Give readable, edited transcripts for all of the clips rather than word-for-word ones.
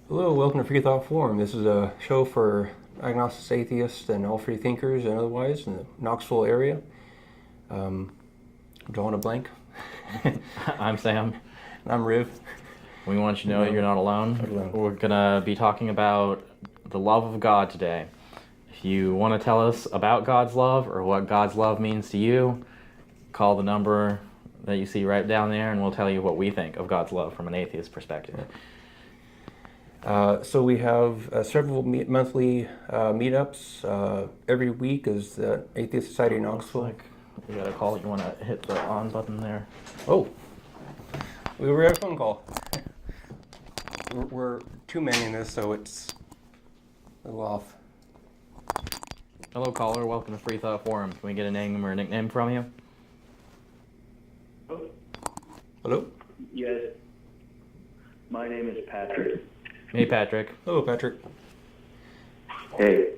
Hello, welcome to Freethought Forum. This is a show for agnostics, atheists, and all free thinkers and otherwise in the Knoxville area. Drawing a blank. I'm Sam. And I'm Riv. We want you to know you're not alone. We're going to be talking about the love of God today. If you want to tell us about God's love or what God's love means to you, call the number that you see right down there and we'll tell you what we think of God's love from an atheist perspective. So we have several monthly meetups. Every week is the Atheist Society in Knoxville. You got a call. You want to hit the on button there? Oh, we were at a phone call. We're too many in this, so it's a little off. Hello, caller. Welcome to Freethought Forum. Can we get a name or a nickname from you? Hello? Yes. My name is Patrick. Hey, Patrick. Hello, Patrick. Hey.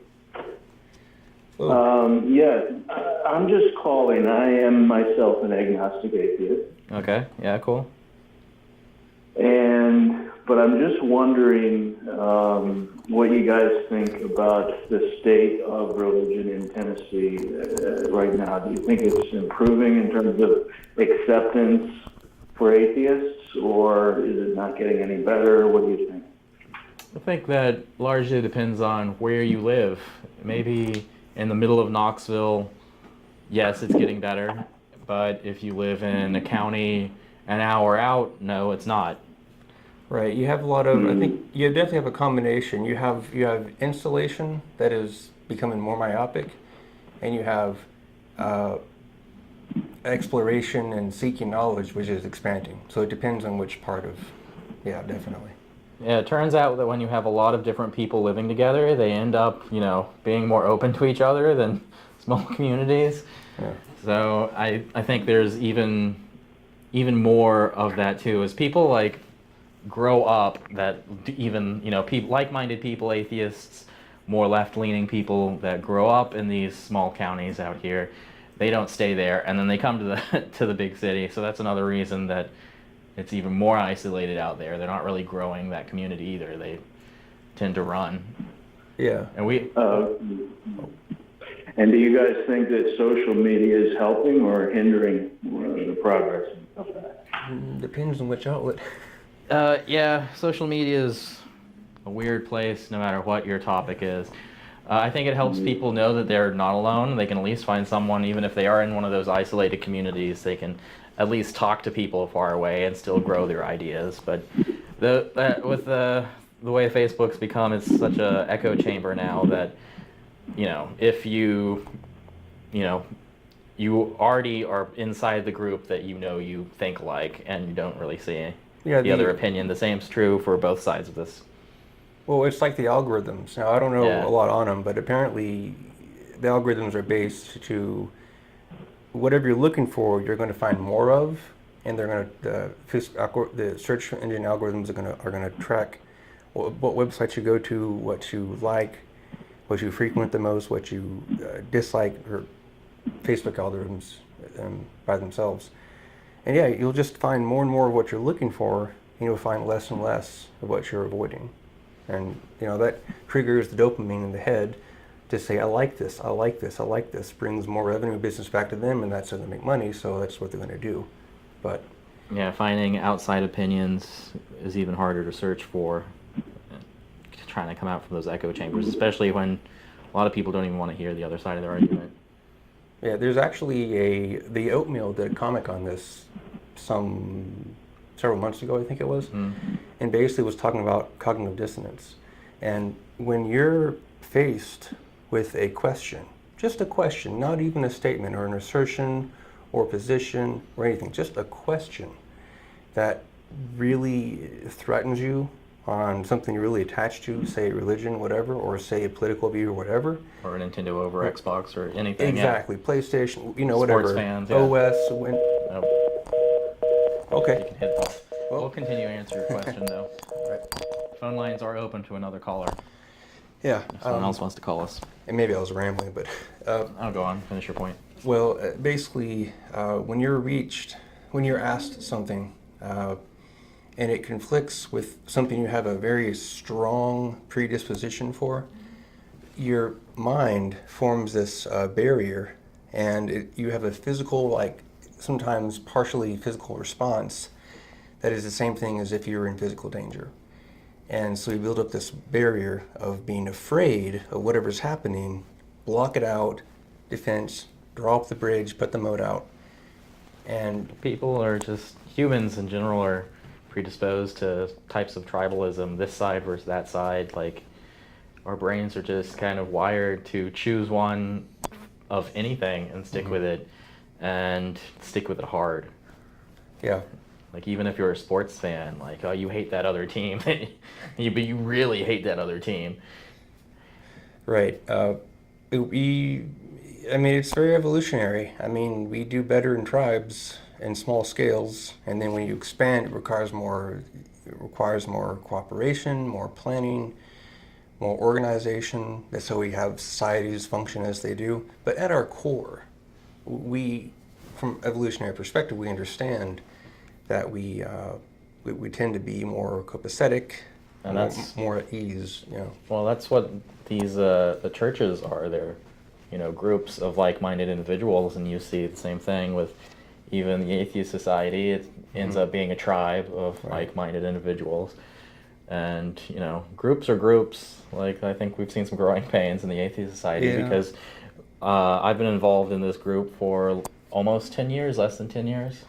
Hello. Yeah, I'm just calling. I am myself an agnostic atheist. Okay. Yeah, cool. But I'm just wondering what you guys think about the state of religion in Tennessee right now. Do you think it's improving in terms of acceptance for atheists, or is it not getting any better? What do you think? I think that largely depends on where you live. Maybe in the middle of Knoxville, yes, it's getting better. But if you live in a county an hour out, no, it's not. Right. You have a lot of. I think you definitely have a combination. You have installation that is becoming more myopic, and you have exploration and seeking knowledge, which is expanding. So it depends on which part of. Yeah, definitely. Yeah, it turns out that when you have a lot of different people living together, they end up, being more open to each other than small communities. Yeah. So I think there's even more of that too, as people grow up that even, people, like-minded people, atheists, more left-leaning people that grow up in these small counties out here, they don't stay there, and then they come to the to the big city. So that's another reason that it's even more isolated out there. They're not really growing that community either. They tend to run. Yeah. And and do you guys think that social media is helping or hindering the progress of that? Depends on which outlet. Yeah, social media is a weird place no matter what your topic is. I think it helps people know that they're not alone. They can at least find someone, even if they are in one of those isolated communities, they can at least talk to people far away and still grow their ideas. But with the way Facebook's become, it's such a echo chamber now that, if you already are inside the group that you think like, and you don't really see the other opinion. The same's true for both sides of this. Well, it's like the algorithms. Now, I don't know a lot on them, but apparently the algorithms are based to whatever you're looking for, you're going to find more of, and they're going to the search engine algorithms are going to track what websites you go to, what you like, what you frequent the most, what you dislike, or Facebook algorithms by themselves. And yeah, you'll just find more and more of what you're looking for, and you'll find less and less of what you're avoiding. And that triggers the dopamine in the head to say, I like this, I like this, I like this, brings more revenue business back to them, and that's how they make money, so that's what they're going to do. But yeah, finding outside opinions is even harder to search for, trying to come out from those echo chambers, especially when a lot of people don't even want to hear the other side of their argument. Yeah, there's actually the Oatmeal did a comic on this several months ago, I think it was, and basically was talking about cognitive dissonance. And when you're faced with a question, just a question, not even a statement or an assertion or position or anything, just a question that really threatens you on something you're really attached to, say religion, whatever, or say a political view or whatever. Or a Nintendo over Xbox or anything. Exactly, yeah. PlayStation, whatever. Sports fans, yeah. OS, Okay. okay. You can hit pause. We'll continue to answer your question, though. Right. Phone lines are open to another caller. Yeah. If someone else wants to call us. And maybe I was rambling, but... I'll go on. Finish your point. Well, basically, when you're asked something, and it conflicts with something you have a very strong predisposition for, your mind forms this barrier, and you have a physical, like sometimes partially physical response that is the same thing as if you were in physical danger. And so you build up this barrier of being afraid of whatever's happening, block it out, defense, draw up the bridge, put the moat out. And people are just, humans in general are predisposed to types of tribalism, this side versus that side. Like, our brains are just kind of wired to choose one of anything and stick with it, and stick with it hard. Yeah. Like, even if you're a sports fan, like, oh, you hate that other team, but you really hate that other team. Right. It's very evolutionary. I mean, we do better in tribes in small scales, and then when you expand, it requires more cooperation, more planning, more organization. That's how we have societies function as they do. But at our core, from evolutionary perspective, we understand that we tend to be more copacetic, and that's more at ease. Well, that's what these the churches are. They're groups of like-minded individuals, and you see the same thing with even the atheist society. It ends up being a tribe of like-minded individuals, and groups are groups. Like, I think we've seen some growing pains in the atheist society because I've been involved in this group for almost 10 years, less than 10 years.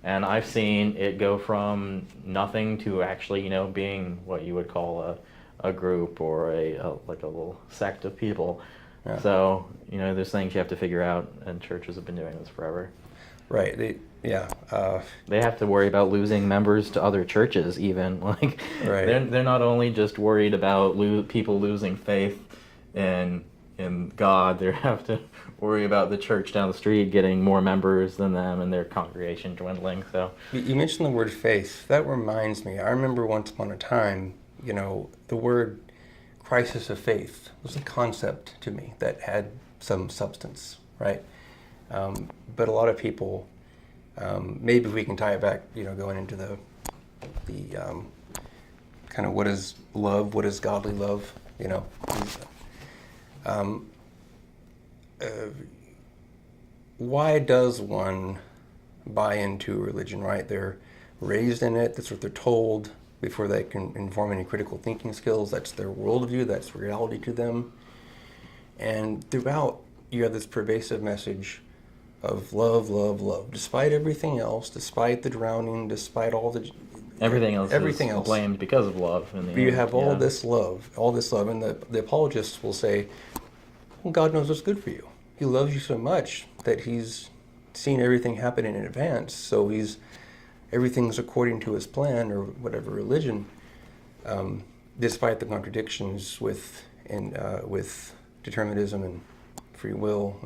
And I've seen it go from nothing to actually, being what you would call a group or a little sect of people. Yeah. So, there's things you have to figure out, and churches have been doing this forever. Right. They have to worry about losing members to other churches, even. Like, they're not only just worried about people losing faith in God. They have to worry about the church down the street getting more members than them and their congregation dwindling. So you mentioned the word faith. That reminds me. I remember once upon a time, the word crisis of faith was a concept to me that had some substance, right? But a lot of people, maybe we can tie it back, going into the kind of what is love, what is godly love, why does one buy into religion, right? They're raised in it, that's what they're told before they can inform any critical thinking skills. That's their worldview, that's reality to them. And throughout, you have this pervasive message of love, love, love, despite everything else, despite the drowning, despite all the... Everything else is blamed because of love. You have all this love, and the apologists will say, well, God knows what's good for you. He loves you so much that he's seen everything happen in advance, so everything's according to his plan, or whatever religion, despite the contradictions with determinism and free will.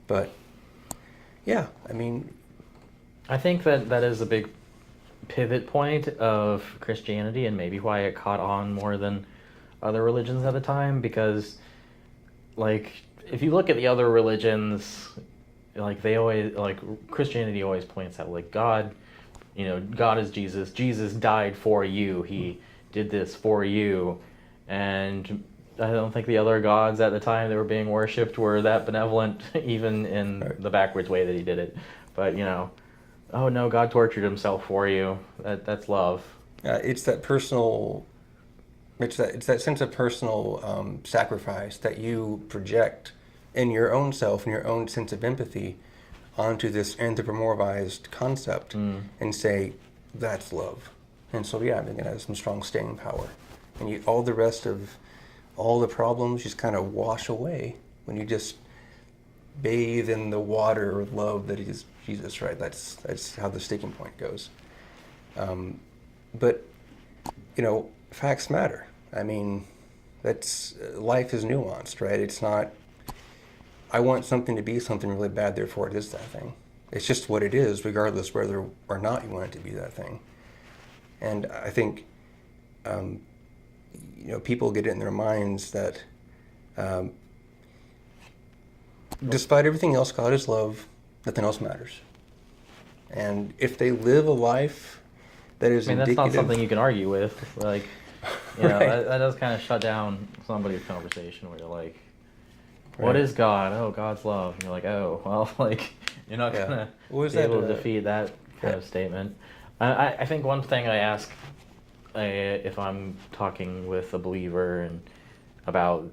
But, yeah, I think that is a big pivot point of Christianity, and maybe why it caught on more than other religions at the time, because, like, if you look at the other religions, like, they always, like, Christianity always points out, like, God is Jesus. Jesus died for you. He did this for you. And I don't think the other gods at the time that were being worshipped were that benevolent, even in the backwards way that he did it. But, oh no, God tortured himself for you. That's love. It's that personal... It's that sense of personal sacrifice that you project in your own self and your own sense of empathy onto this anthropomorphized concept and say, that's love. And so, yeah, I think it has some strong staying power. And all the rest of all the problems just kind of wash away when you just bathe in the water of love that is Jesus, right? That's how the sticking point goes. But, facts matter. Life is nuanced, right? It's not, I want something to be something really bad, therefore it is that thing. It's just what it is, regardless whether or not you want it to be that thing. And I think, people get it in their minds that despite everything else, God is love, nothing else matters. And if they live a life that is that's indicative... not something you can argue with. Like, Right. that does kind of shut down somebody's conversation where you're like, what is God? Oh, God's love. And you're like, oh, well, like, you're not going to be able to defeat that kind of statement. I think one thing I ask if I'm talking with a believer and about,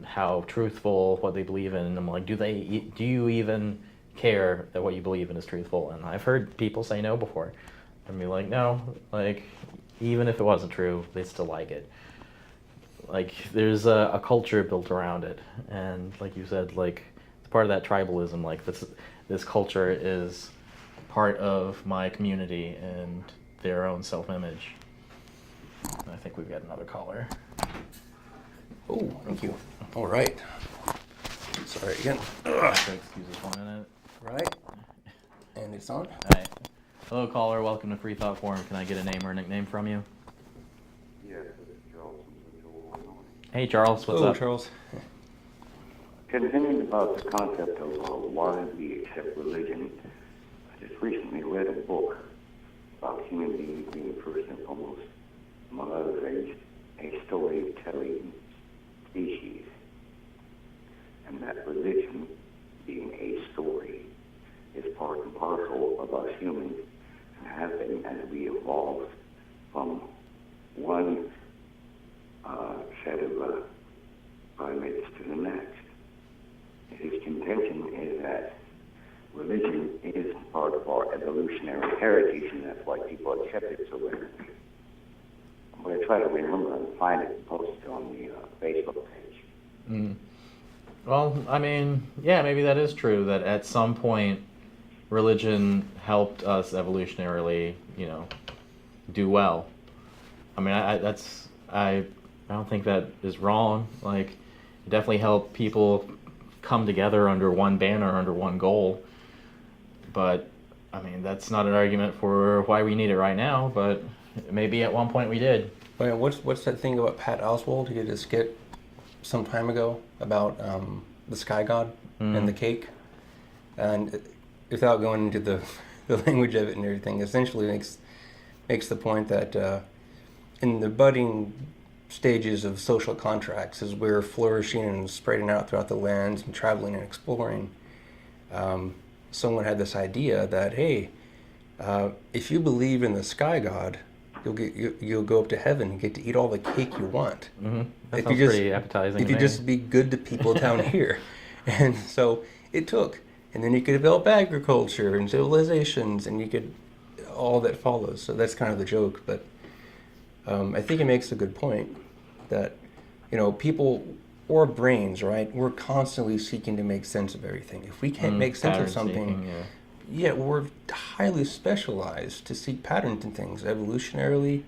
how truthful what they believe in, I'm like, do you even care that what you believe in is truthful? And I've heard people say no before. And be like, no, like, even if it wasn't true, they still like it. Like, there's a culture built around it, and like you said, like, it's part of that tribalism. Like, this culture is part of my community and their own self-image. I think we've got another caller. Oh, thank you. All right. Sorry again. Excuse us 1 minute. Right. And it's on. All right. Hello, caller. Welcome to Freethought Forum. Can I get a name or a nickname from you? Yes, it's Charles. Hey, Charles. What's up? Charles. Continuing about the concept of why we accept religion, I just recently read a book about human beings being first and foremost, among other things, a storytelling species. And that religion, being a story, is part and parcel of us humans, and has been as we evolved from one set of primates to the next. His contention is that religion is part of our evolutionary heritage, and that's why people accept it so readily. I'm going to try to remember and find it and post it on the Facebook page. Mm. Well, I mean, yeah, maybe that is true, that at some point religion helped us evolutionarily, do well. I mean, I don't think that is wrong. Like, it definitely helped people come together under one banner, under one goal. But, I mean, that's not an argument for why we need it right now, but maybe at one point we did. Wait, what's that thing about Pat Oswalt? He did a skit some time ago about the sky god and the cake. And without going into the language of it and everything, essentially makes the point that in the budding stages of social contracts, as we're flourishing and spreading out throughout the lands and traveling and exploring, someone had this idea that, hey, if you believe in the sky god, you'll go up to heaven and get to eat all the cake you want. Mm-hmm. That sounds pretty appetizing. If you just be good to people down here. And so it took. And then you could develop agriculture and civilizations, and you could, all that follows. So that's kind of the joke. But I think it makes a good point that, people or brains, right, we're constantly seeking to make sense of everything. If we can't make sense of something, we're highly specialized to seek patterns in things, evolutionarily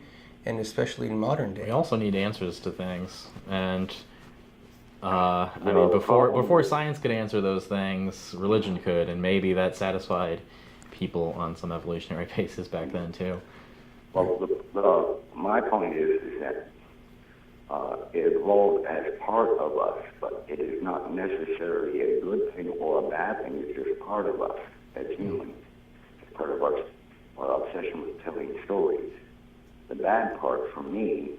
and especially in modern day. We also need answers to things. And I mean, before science could answer those things, religion could, and maybe that satisfied people on some evolutionary basis back then too. Well, my point is that it evolved as part of us, but it is not necessarily a good thing or a bad thing. It's just part of us as humans. It's part of our obsession with telling stories. The bad part for me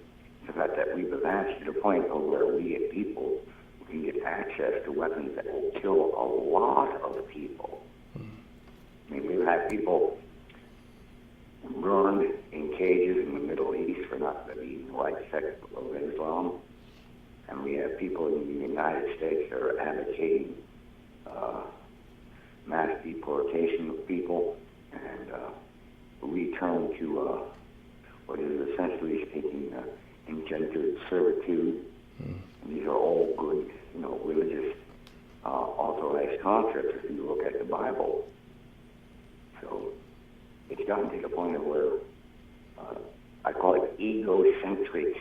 is the fact that we've advanced to the point of where we as people can get access to weapons that will kill a lot of people. I mean, we've had people burned in cages in the Middle East for not being the right sect of Islam. And we have people in the United States that are advocating mass deportation of people and return to what is essentially speaking engendered servitude. And these are all good, religious authorized concepts if you look at the Bible. So it's gotten to the point of where I call it egocentric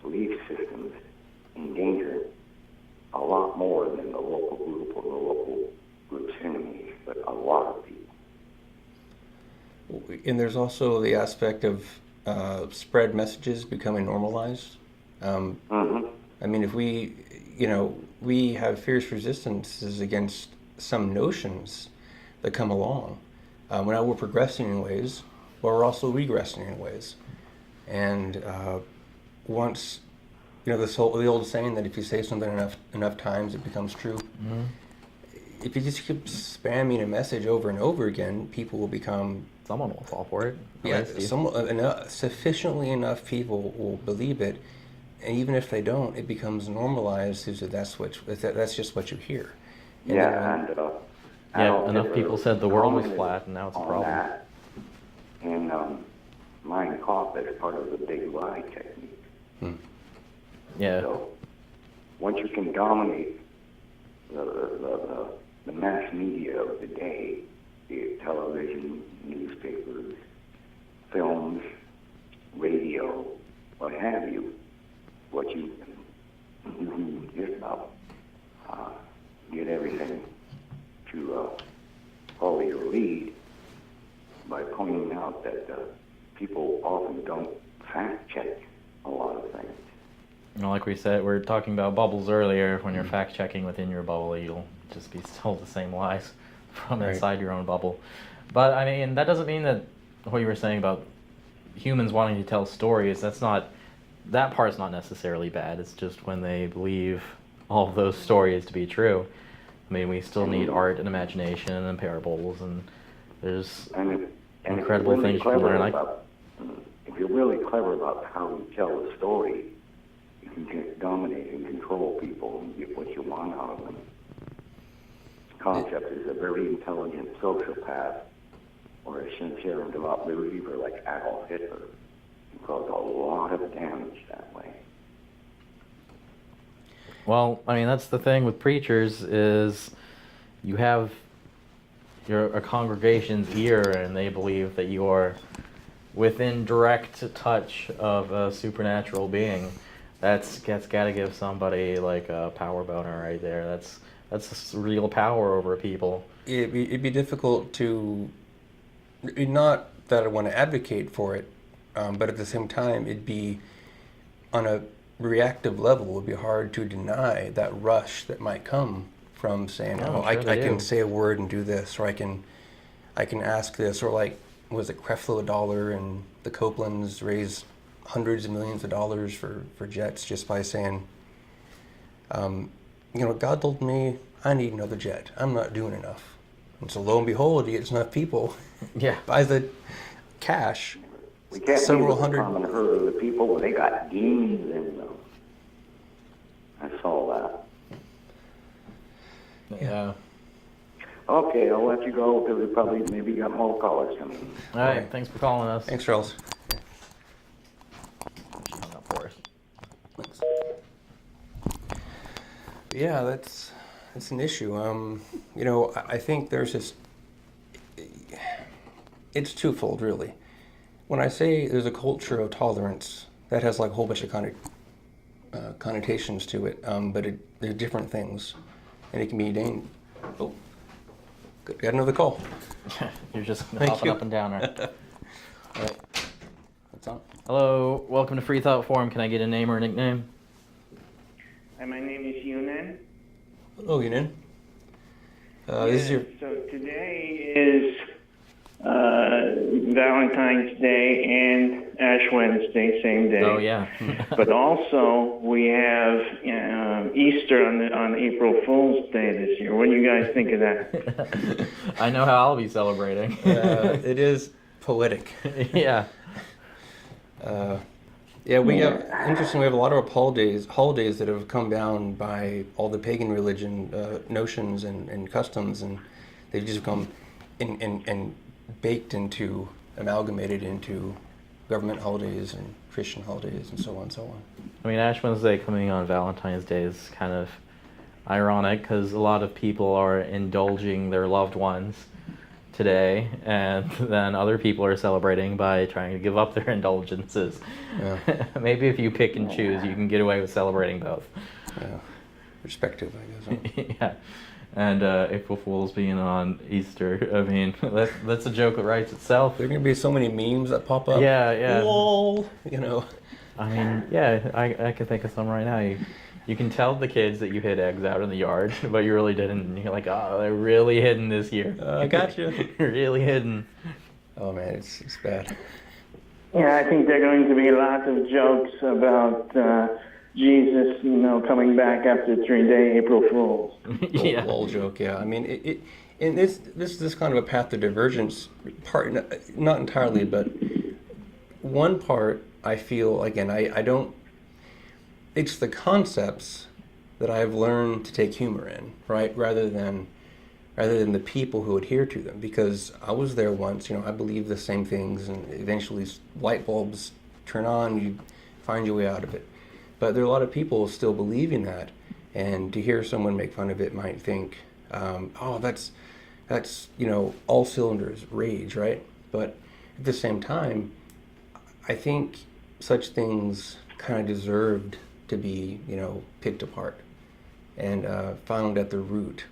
belief systems endanger a lot more than the local group or the local group's enemies, but a lot of people. And there's also the aspect of spread messages becoming normalized. I mean, if we have fierce resistances against some notions that come along. Now we're progressing in ways, but we're also regressing in ways. And once, the old saying that if you say something enough times, it becomes true. Mm-hmm. If you just keep spamming a message over and over again, people will become... Someone will fall for it. Sufficiently enough people will believe it, and even if they don't, it becomes normalized. So that's just what you hear. Enough people said the world was flat, and now it's a problem. That. And Mein Kampf is part of the big lie technique. Yeah. So once you can dominate the mass media of the day, be it television, newspapers, films, radio, what have you, what you just about get everything to follow your lead by pointing out that people often don't fact check a lot of things. Like we said, we were talking about bubbles earlier. When you're fact checking within your bubble, you'll just be told the same lies from inside your own bubble. But I mean, that doesn't mean that what you were saying about humans wanting to tell stories, that part's not necessarily bad. It's just when they believe all of those stories to be true. I mean, we still need art and imagination and parables, and there's incredible things you can learn. If you're really clever about how you tell a story, you can dominate and control people and get what you want out of them. Concept is a very intelligent sociopath or a sincere and devout believer like Adolf Hitler can cause a lot of damage that way. Well, I mean, that's the thing with preachers is you have a congregation's ear and they believe that you are within direct touch of a supernatural being. That's got to give somebody like a power boner right there. That's real power over people. It'd be difficult to, not that I want to advocate for it, but at the same time, it'd be on a reactive level. It would be hard to deny that rush that might come from saying, I can say a word and do this, or I can ask this, or like, was it Creflo Dollar and the Copelands raised hundreds of millions of dollars for jets just by saying, God told me I need another jet. I'm not doing enough. And so lo and behold, he gets enough people. Yeah. Buys the cash. We can't several be hundred. Common herd of the people where they got demons in them. I saw that. Yeah. Okay, I'll let you go because we probably maybe got more callers coming. All right. Thanks for calling us. Thanks, Charles. She hung up for us. Thanks. Yeah, that's an issue. I think there's this. It's twofold, really. When I say there's a culture of tolerance, that has like a whole bunch of connotations to it, but they're different things, and it can be Oh, got another call. You're just hopping up and down, right? All right. What's on? Hello, welcome to Freethought Forum. Can I get a name or a nickname? Hi, my name is Yunan. Hello, Yunan. This is your. So today is Valentine's Day and Ash Wednesday, same day. Oh yeah. But also we have Easter on April Fool's Day this year. What do you guys think of that? I know how I'll be celebrating. It is poetic. Yeah. Yeah, we have interesting. We have a lot of holidays that have come down by all the pagan religion notions and customs, and they've just become and amalgamated into government holidays and Christian holidays and so on and so on. I mean, Ash Wednesday coming on Valentine's Day is kind of ironic because a lot of people are indulging their loved ones today, and then other people are celebrating by trying to give up their indulgences. Yeah. Maybe if you pick and choose, you can get away with celebrating both. Yeah. Perspective, I guess. Huh? Yeah. and April Fool's being on Easter. I mean, that's a joke that writes itself. There are going to be so many memes that pop up. Yeah. Lol, you know. I mean, yeah, I can think of some right now. You can tell the kids that you hid eggs out in the yard, but you really didn't. And you're like, oh, they're really hidden this year. I gotcha. Really hidden. Oh man, it's bad. Yeah, I think there are going to be lots of jokes about Jesus, coming back after 3-day April Fools. Yeah. Lol joke, yeah. I mean, and this is kind of a path to divergence part, not entirely, but one part I feel, again, I don't, it's the concepts that I've learned to take humor in, right? Rather than the people who adhere to them, because I was there once, I believe the same things, and eventually light bulbs turn on, you find your way out of it. But there are a lot of people still believing that, and to hear someone make fun of it might think, oh, that's all cylinders, rage, right? But at the same time, I think such things kind of deserved to be, picked apart and found at the root,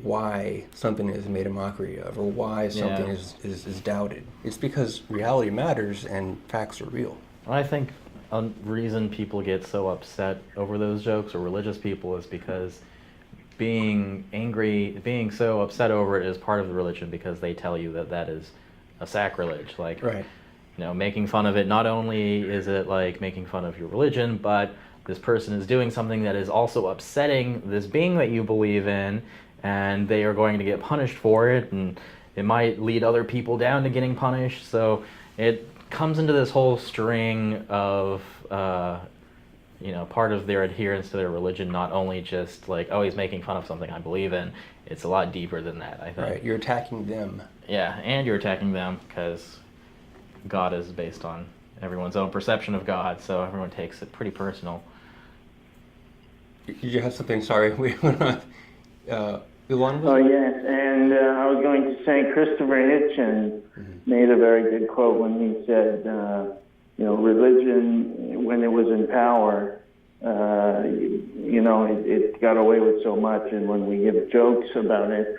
why something is made a mockery of, or why something is doubted. It's because reality matters and facts are real. I think a reason people get so upset over those jokes, or religious people, is because being so upset over it is part of the religion, because they tell you that is a sacrilege. Like, right. Making fun of it, not only is it like making fun of your religion, but this person is doing something that is also upsetting this being that you believe in, and they are going to get punished for it, and it might lead other people down to getting punished. So it comes into this whole string of, part of their adherence to their religion, not only just like, oh, he's making fun of something I believe in. It's a lot deeper than that, I think. Right, you're attacking them. Yeah, and you're attacking them because God is based on everyone's own perception of God, so everyone takes it pretty personal. Did you have something? Sorry, we went on. Oh, yes, and I was going to say Christopher Hitchens made a very good quote when he said, religion, when it was in power, it got away with so much, and when we give jokes about it,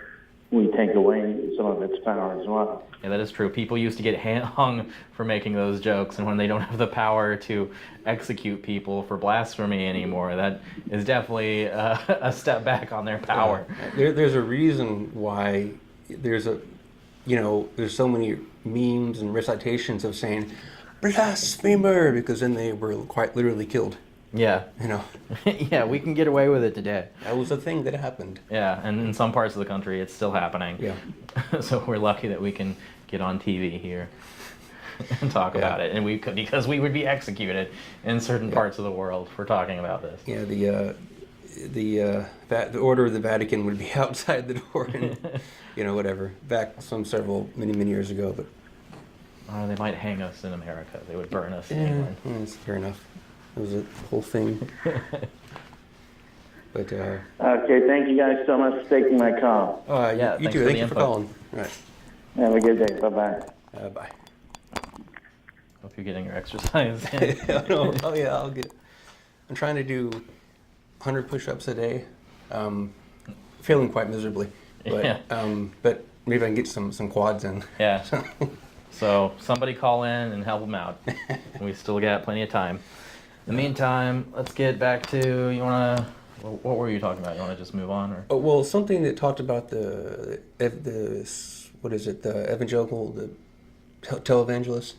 we take away some of its power as well. Yeah, that is true. People used to get hung for making those jokes, and when they don't have the power to execute people for blasphemy anymore, that is definitely a step back on their power. There's a reason why there's so many memes and recitations of saying blasphemer, because then they were quite literally killed. Yeah. Yeah, we can get away with it today. That was a thing that happened. Yeah, and in some parts of the country, it's still happening. Yeah. So we're lucky that we can get on TV here and talk about it, and we could, because we would be executed in certain parts of the world for talking about this. Yeah, the order of the Vatican would be outside the door, and whatever. Back many years ago, but they might hang us in America. They would burn us in yeah, England. that's fair enough. It was a whole thing. But okay, thank you guys so much for taking my call. Yeah, you too. Thank you for calling. All right. Have a good day. Bye-bye. Bye. Hope you're getting your exercise in. Oh yeah, I'm trying to do 100 push-ups a day. Failing quite miserably, but but maybe I can get some quads in. Yeah. So somebody call in and help them out. We still got plenty of time. In the meantime, let's get back to, what were you talking about? You want to just move on? Or? Oh, well, something that talked about the evangelical, the televangelist.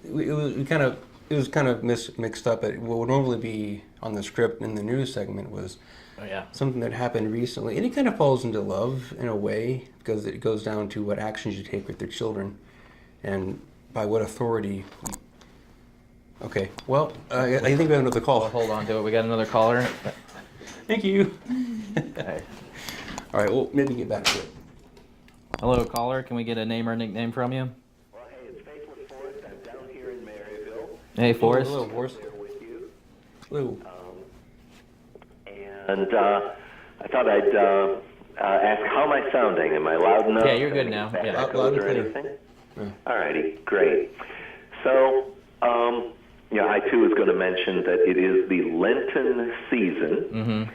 It was kind of mixed up. What would normally be on the script in the news segment was something that happened recently. And it kind of falls into love in a way, because it goes down to what actions you take with your children and by what authority. Okay, well, I think we have another call. Well, hold on to it. We got another caller. Thank you. Okay. All right, well, maybe get back to it. Hello, caller. Can we get a name or nickname from you? Well, hey, it's Faithless Forrest. I'm down here in Maryville. Hey, Forrest. Hello, Forrest. Here with you. Hello. And I thought I'd ask, how am I sounding? Am I loud enough? Yeah, you're good now. Yeah. Loud and or clear. anything? Yeah. All righty, great. So, I too was going to mention that it is the Lenten season.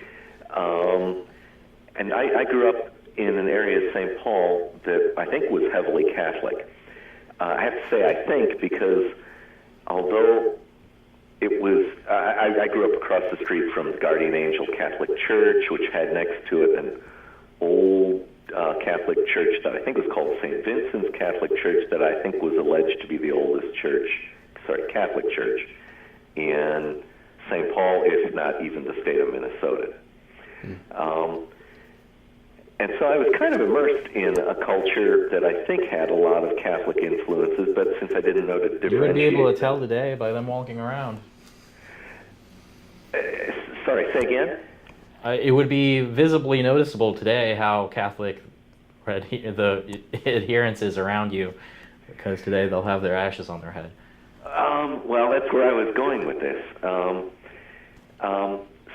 and I grew up in an area of St. Paul that I think was heavily Catholic. I have to say I think because although it was, I grew up across the street from the Guardian Angel Catholic Church, which had next to it an old Catholic church that I think was called St. Vincent's Catholic Church, that I think was alleged to be the oldest Catholic church in St. Paul, if not even the state of Minnesota. And so I was kind of immersed in a culture that I think had a lot of Catholic influences, but since I didn't know to differentiate... You would be able to tell today by them walking around. Sorry, say again? It would be visibly noticeable today how Catholic the adherence is around you, because today they'll have their ashes on their head. Well, that's where I was going with this.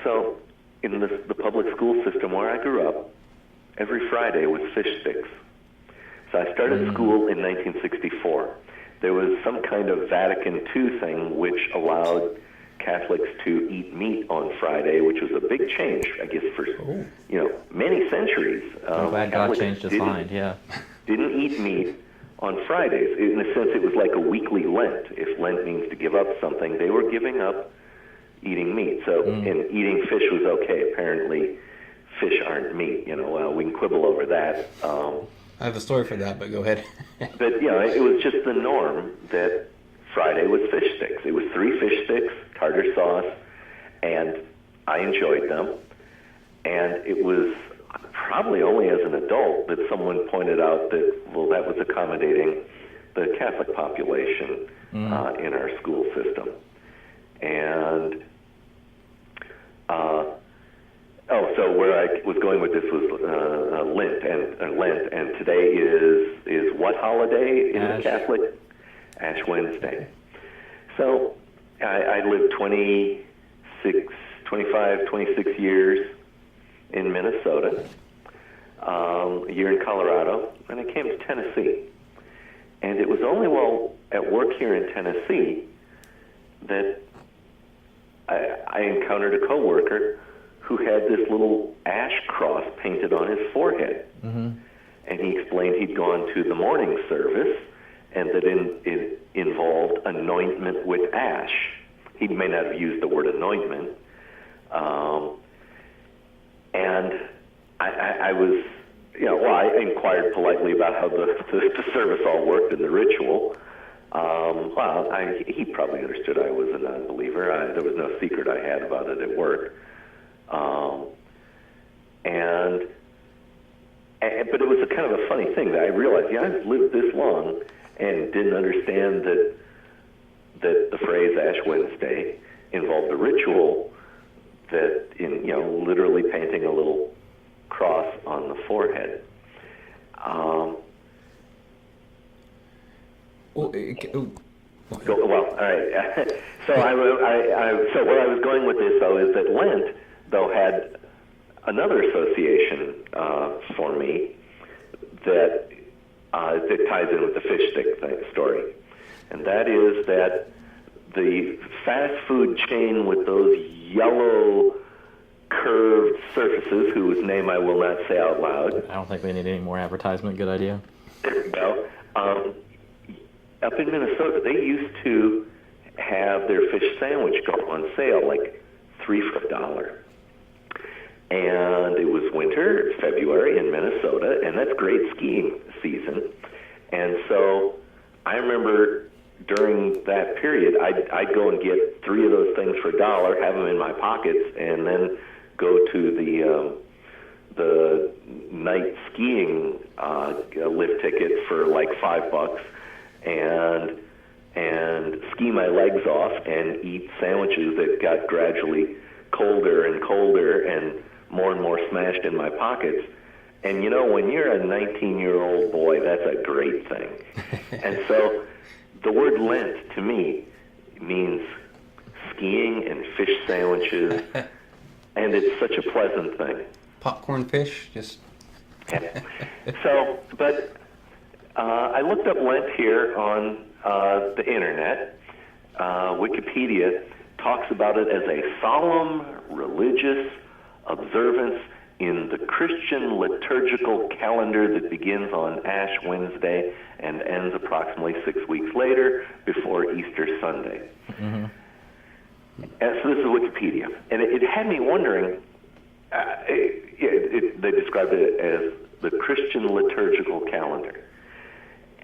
So in the public school system where I grew up, every Friday was fish sticks. So I started school in 1964. There was some kind of Vatican II thing which allowed Catholics to eat meat on Friday, which was a big change, I guess, for many centuries. I'm glad God changed his mind, yeah. Didn't eat meat on Fridays. In a sense, it was like a weekly Lent. If Lent means to give up something, they were giving up eating meat. So, and eating fish was okay. Apparently, fish aren't meat. We can quibble over that. I have a story for that, but go ahead. But it was just the norm that Friday was fish sticks. It was 3 fish sticks, tartar sauce, and I enjoyed them. And it was probably only as an adult that someone pointed out that, well, that was accommodating the Catholic population in our school system. And so where I was going with this was Lent, and today is what holiday in the Catholic? Ash Wednesday. So I lived 26 years in Minnesota, a year in Colorado, and I came to Tennessee. And it was only while at work here in Tennessee that I encountered a coworker who had this little ash cross painted on his forehead. And he explained he'd gone to the morning service and that it involved anointment with ash. He may not have used the word anointment. And I was, I inquired politely about how the service all worked and the ritual. He probably understood I was a non-believer. There was no secret I had about it at work. But it was a kind of a funny thing that I realized, I've lived this long and didn't understand that the phrase Ash Wednesday involved a ritual that literally painting a little cross on the forehead. All right. So so where I was going with this, though, is that Lent, though, had another association for me that ties in with the fish stick story, and that is that the fast food chain with those yellow curved surfaces, whose name I will not say out loud. I don't think we need any more advertisement. Good idea. There we go. Up in Minnesota, they used to have their fish sandwich go on sale, like 3 for $1. And it was winter, February in Minnesota, and that's great skiing season. And so I remember during that period, I'd go and get 3 of those things for $1, have them in my pockets, and then go to the night skiing lift ticket for like $5 and ski my legs off and eat sandwiches that got gradually colder and colder and more smashed in my pockets. And when you're a 19-year-old boy, that's a great thing. And so the word Lent to me means skiing and fish sandwiches, and it's such a pleasant thing. Popcorn fish, just... Yeah. So, but I looked up Lent here on the internet. Wikipedia talks about it as a solemn religious observance in the Christian liturgical calendar that begins on Ash Wednesday and ends approximately 6 weeks later before Easter Sunday. Mm-hmm. And so this is Wikipedia. And it had me wondering, they described it as the Christian liturgical calendar.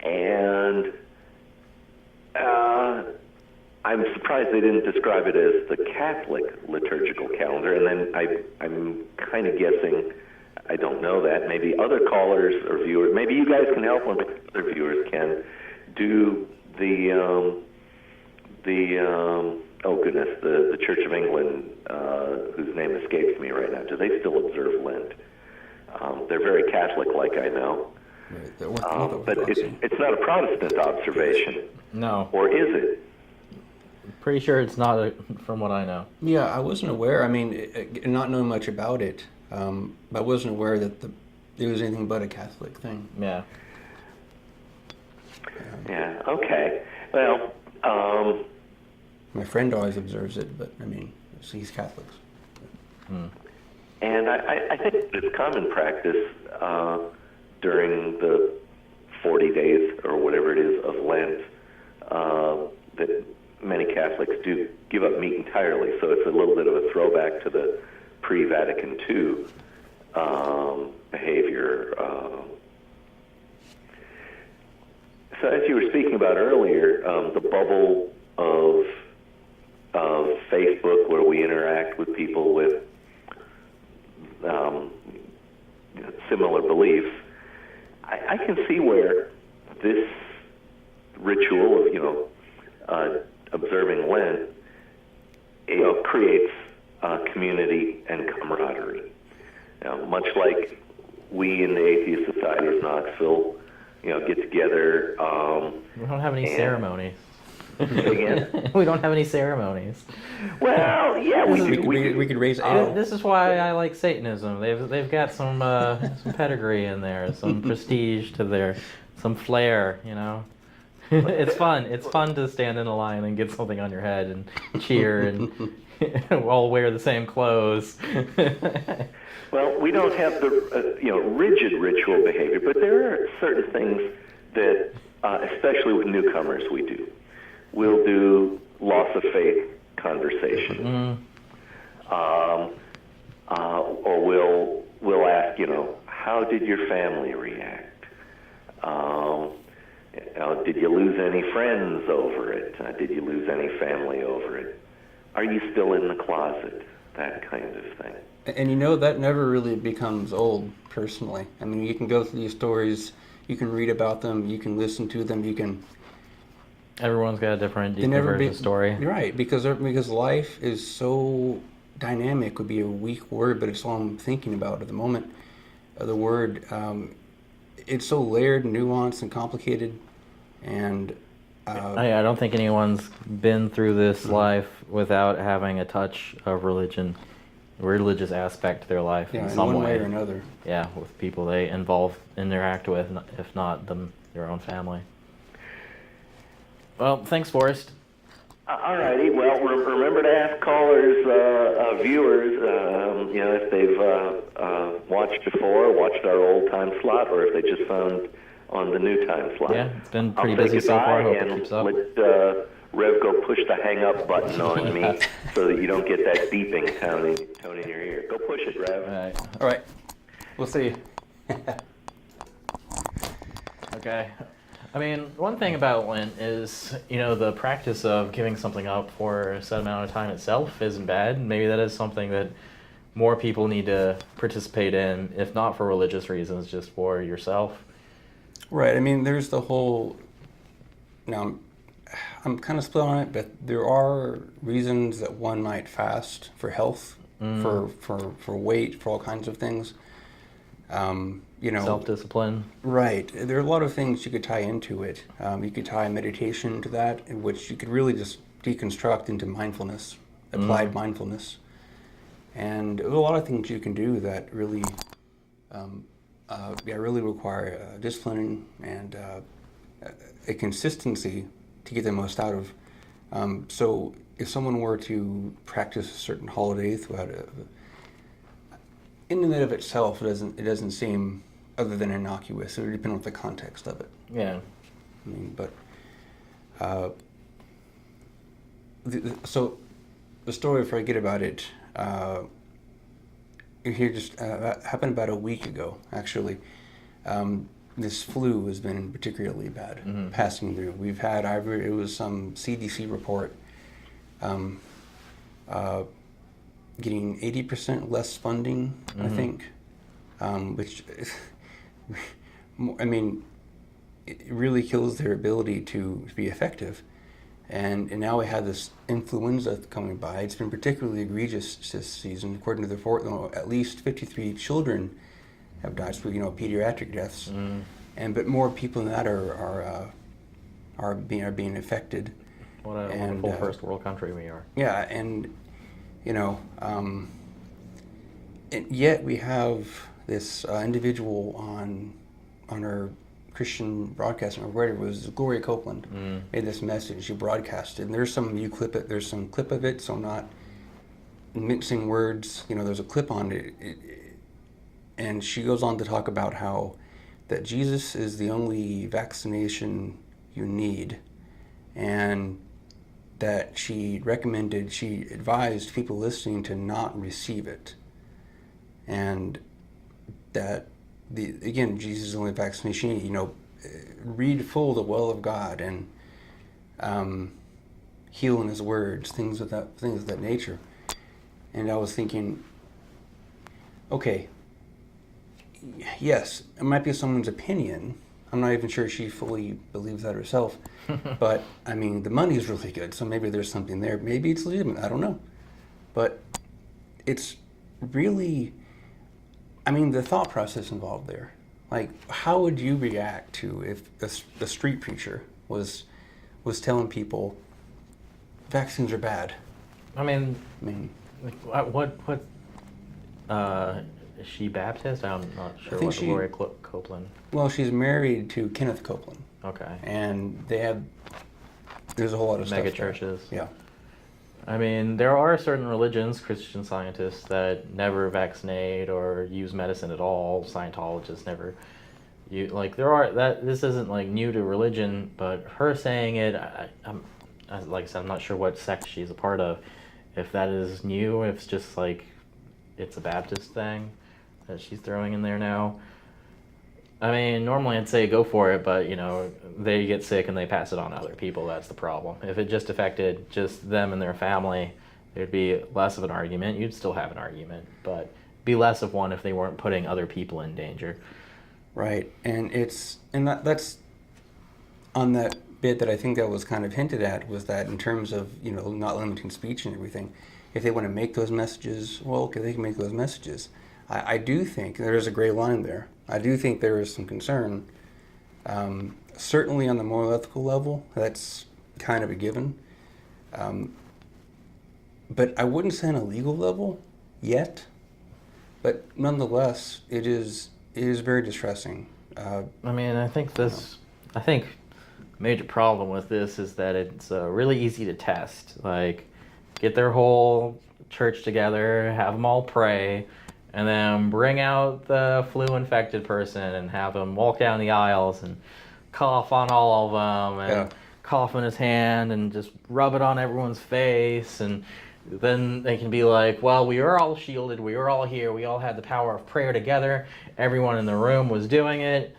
And I'm surprised they didn't describe it as the Catholic liturgical calendar. And then I'm kind of guessing, I don't know that, maybe other callers or viewers, maybe you guys can help when other viewers can, do the the Church of England, whose name escapes me right now, do they still observe Lent? They're very Catholic-like, I know. Right, but it's not a Protestant observation. No. Or is it? Pretty sure it's not, from what I know. Yeah, I wasn't aware. I mean, not knowing much about it, I wasn't aware that it was anything but a Catholic thing. Yeah. Yeah, okay. Well, my friend always observes it, but I mean, he's Catholic. And I think it's common practice during the 40 days or whatever it is of Lent that many Catholics do give up meat entirely. So it's a little bit of a throwback to the pre-Vatican II behavior. So as you were speaking about earlier, the bubble of Facebook where we interact with people with similar beliefs, I can see where this ritual of, observing Lent, creates community and camaraderie. Much like we in the Atheist Society of Knoxville, get together. We don't have any ceremonies. Again? We don't have any ceremonies. Well, yeah, We could raise ale. This is why I like Satanism. They've got some pedigree in there, some prestige to their, some flair, It's fun. It's fun to stand in a line and get something on your head and cheer and all wear the same clothes. Well, we don't have the rigid ritual behavior, but there are certain things that, especially with newcomers, we do. We'll do loss of faith conversation, or we'll ask, how did your family react? Did you lose any friends over it? Did you lose any family over it? Are you still in the closet? That kind of thing. And that never really becomes old, personally. I mean, you can go through these stories, you can read about them, you can listen to them, you can... Everyone's got a different version story. You're right, because life is so dynamic, would be a weak word, but it's all I'm thinking about at the moment. The word, it's so layered and nuanced and complicated, and... I don't think anyone's been through this life without having a touch of religious aspect to their life in some one way or another. Yeah, with people they interact with, if not their own family. Well, thanks, Forrest. All righty. Well, remember to ask callers, viewers, if they've watched before, watched our old time slot, or if they just found on the new time slot. Yeah, it's been pretty busy so far. I hope it keeps up. Let Rev go push the hang up button on me so that you don't get that beeping tone in your ear. Go push it, Rev. All right. We'll see. Okay. I mean, one thing about Lent is, the practice of giving something up for a set amount of time itself isn't bad. Maybe that is something that more people need to participate in, if not for religious reasons, just for yourself. Right. I mean, there's the whole... Now, I'm kind of split on it, but there are reasons that one might fast for health, for weight, for all kinds of things. Self-discipline. Right. There are a lot of things you could tie into it. You could tie meditation to that, in which you could really just deconstruct into mindfulness, applied mindfulness. And there are a lot of things you can do that really, really require discipline and a consistency to get the most out of. So if someone were to practice a certain holiday throughout in and of itself, it doesn't seem other than innocuous. It would depend on the context of it. Yeah. I mean, but so the story, if I forget about it, here just happened about a week ago, actually. This flu has been particularly bad, passing through. We've had it was some CDC report getting 80% less funding, I think, which, I mean, it really kills their ability to be effective. And now we have this influenza coming by. It's been particularly egregious this season. According to the report, at least 53 children have died, so pediatric deaths, but more people than that are being affected. What a wonderful first world country we are. Yeah, and yet we have this individual on our Christian broadcasting, or whatever it was, Gloria Copeland, made this message. She broadcasted, and there's some clip of it, so I'm not mixing words. There's a clip on it, and she goes on to talk about how that Jesus is the only vaccination you need, and that she advised people listening to not receive it, and that Jesus is the only vaccination. Read full the well of God and heal in His words, things of that nature. And I was thinking, okay, yes, it might be someone's opinion. I'm not even sure she fully believes that herself. But I mean, the money is really good, so maybe there's something there. Maybe it's legitimate. I don't know. But it's really, the thought process involved there. Like, how would you react to if a street preacher was telling people vaccines are bad? What is she Baptist? I'm not sure what Gloria Copeland. Well, she's married to Kenneth Copeland. Okay. And there's a whole lot of mega stuff there. churches. Yeah. There are certain religions, Christian Scientists, that never vaccinate or use medicine at all. Scientologists never. This isn't new to religion, but her saying it, like I said, I'm not sure what sect she's a part of. If that is new, if it's just it's a Baptist thing that she's throwing in there now. Normally I'd say go for it, but they get sick and they pass it on to other people. That's the problem. If it just affected just them and their family, there'd be less of an argument. You'd still have an argument, but be less of one if they weren't putting other people in danger. Right, and that's on that bit that I think that was kind of hinted at, was that in terms of not limiting speech and everything, if they want to make those messages, well, okay, they can make those messages. I do think there's a gray line there. I do think there is some concern. Certainly on the moral ethical level, that's kind of a given. But I wouldn't say on a legal level yet. But nonetheless, it is very distressing. I think major problem with this is that it's really easy to test. Get their whole church together, have them all pray, and then bring out the flu-infected person and have them walk down the aisles and cough on all of them and cough in his hand and just rub it on everyone's face. And then they can be like, well, we were all shielded, we were all here, we all had the power of prayer together, everyone in the room was doing it,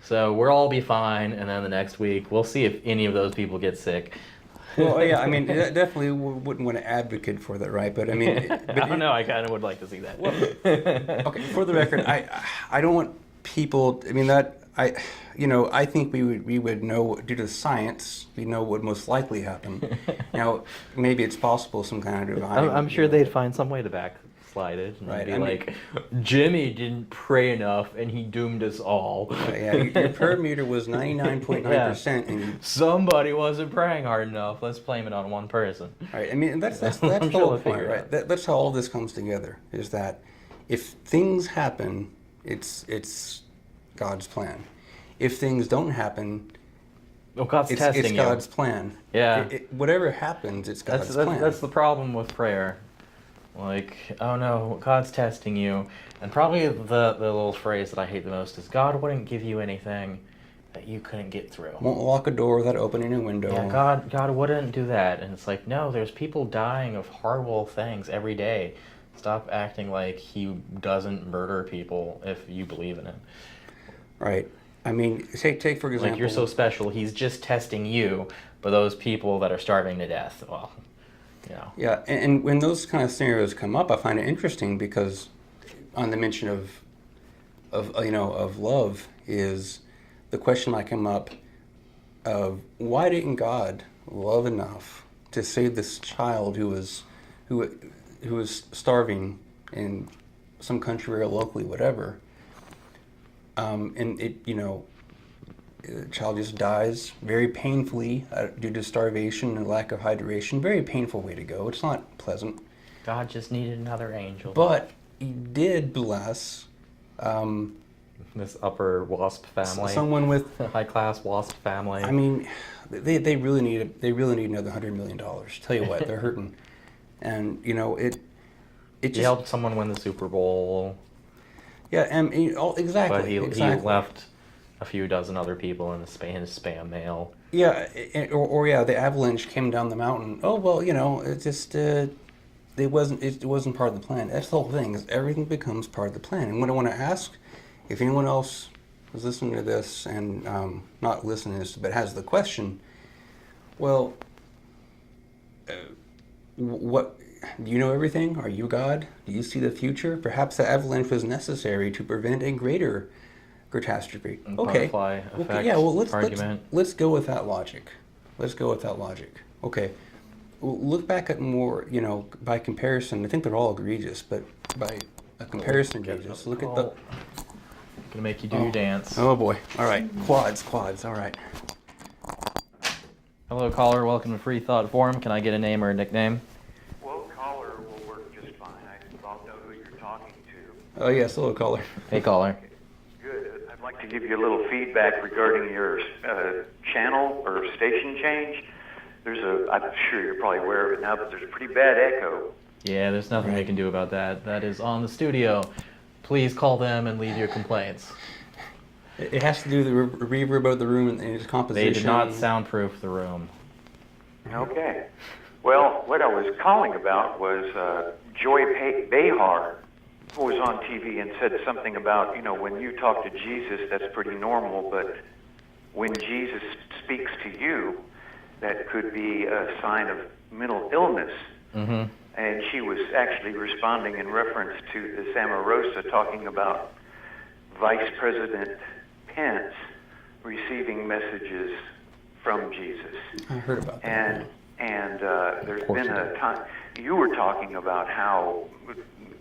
so we'll all be fine. And then the next week, we'll see if any of those people get sick. Well, yeah, definitely wouldn't want to advocate for that, right? But I don't know. I kind of would like to see that. Well, okay, for the record, I don't want people. I think we would know, due to science, we know what would most likely happen. Now, maybe it's possible some kind of divine. I'm sure they'd find some way to backslide it, and right. Jimmy didn't pray enough, and he doomed us all. Yeah, your prayer meter was 99.9%, and somebody wasn't praying hard enough. Let's blame it on one person. Right. That's the whole point, right? That's how all this comes together. Is that if things happen, it's God's plan. If things don't happen, God's testing it's you. God's plan. Yeah. Whatever happens, it's God's plan. That's the problem with prayer. Like, oh no, God's testing you. And probably the little phrase that I hate the most is, God wouldn't give you anything that you couldn't get through. Won't lock a door without opening a window. Yeah, God wouldn't do that. And it's like, no, there's people dying of horrible things every day. Stop acting like he doesn't murder people if you believe in him. Right. I mean, take for example. Like, you're so special, he's just testing you, but those people that are starving to death, well, you know. Yeah, and when those kind of scenarios come up, I find it interesting because on the mention of love is the question might come up of why didn't God love enough to save this child who was starving in some country or locally, whatever, and the child just dies very painfully due to starvation and lack of hydration. Very painful way to go. It's not pleasant. God just needed another angel. But he did bless this upper WASP family. Someone with high class WASP family. I mean, they really need another $100 million. Tell you what, they're hurting, and it just he helped someone win the Super Bowl. Yeah, and exactly. But he exactly. left a few dozen other people in his spam mail. Yeah, or the avalanche came down the mountain. Oh well, it just it wasn't part of the plan. That's the whole thing. Is everything becomes part of the plan. And what I want to ask, if anyone else is listening to this and not listening to this, but has the question, well, what do you know everything? Are you God? Do you see the future? Perhaps the avalanche was necessary to prevent a greater catastrophe. Okay. Butterfly effect Yeah. Well, let's go with that logic. Okay. Well, look back at more. By comparison, I think they're all egregious, but by a comparison, egregious. Look at the. Gonna make you do your dance. Oh boy. All right. Quads. All right. Hello, caller. Welcome to Freethought Forum. Can I get a name or a nickname? Well, caller will work just fine. I don't know who you're talking to. Oh yes. Hello, caller. Hey, caller. Good. I'd like to give you a little feedback regarding your channel or station change. I'm sure you're probably aware of it now, but there's a pretty bad echo. Yeah, there's nothing they can do about that. That is on the studio. Please call them and leave your complaints. It has to do with the reverb of the room and its composition. They did not soundproof the room. Okay. Well, what I was calling about was Joy Behar was on TV and said something about, when you talk to Jesus, that's pretty normal, but when Jesus speaks to you, that could be a sign of mental illness. Mm-hmm. And she was actually responding in reference to this Omarosa talking about Vice President Pence receiving messages from Jesus. I heard about that. And there's been a time, you were talking about how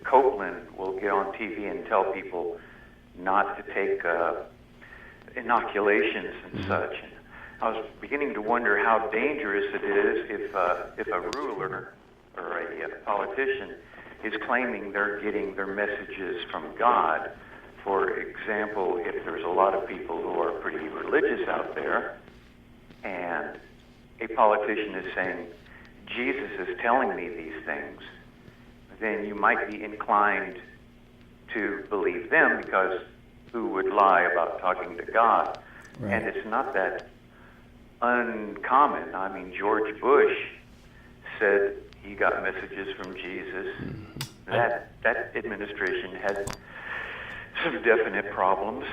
Copeland will get on TV and tell people not to take inoculations and such. And I was beginning to wonder how dangerous it is if a ruler or a politician is claiming they're getting their messages from God. For example, if there's a lot of people who are pretty religious out there, and a politician is saying, Jesus is telling me these things, then you might be inclined to believe them, because who would lie about talking to God? Right. And it's not that uncommon. I mean, George Bush said he got messages from Jesus. Mm-hmm. That administration had some definite problems.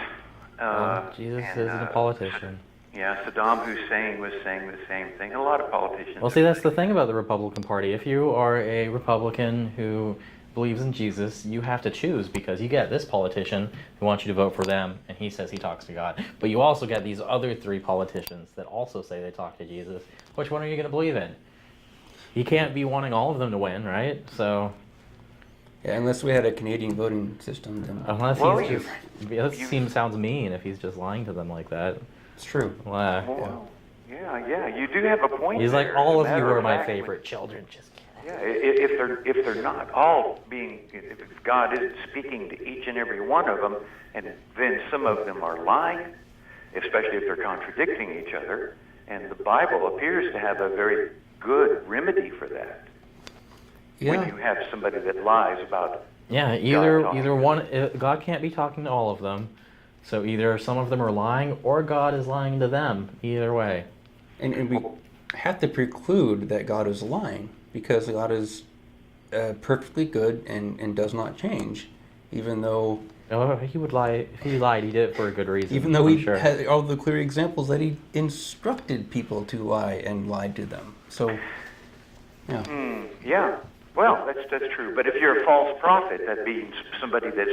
Jesus isn't a politician. Yeah, Saddam Hussein was saying the same thing. A lot of politicians. Well, see, that's the thing about the Republican Party. If you are a Republican who believes in Jesus, you have to choose, because you get this politician who wants you to vote for them, and he says he talks to God. But you also get these other three politicians that also say they talk to Jesus. Which one are you going to believe in? You can't be wanting all of them to win, right? So... Yeah, unless we had a Canadian voting system, then sounds mean if he's just lying to them like that. It's true. Yeah, you do have a point. He's there. like, all of you Matter are my fact, favorite children. Just kidding. Yeah, if they're not all being, if God isn't speaking to each and every one of them, and then some of them are lying, especially if they're contradicting each other, and the Bible appears to have a very good remedy for that. Yeah. when you have somebody that lies about Yeah, God either talking. one. God can't be talking to all of them, so either some of them are lying or God is lying to them. Either way. And we have to preclude that God is lying, because God is perfectly good and does not change, even though Oh, he would lie. If he lied, he did it for a good reason. even though I'm he sure. had all the clear examples that he instructed people to lie and lied to them. So, yeah. Yeah, well, that's true. But if you're a false prophet, that means somebody that's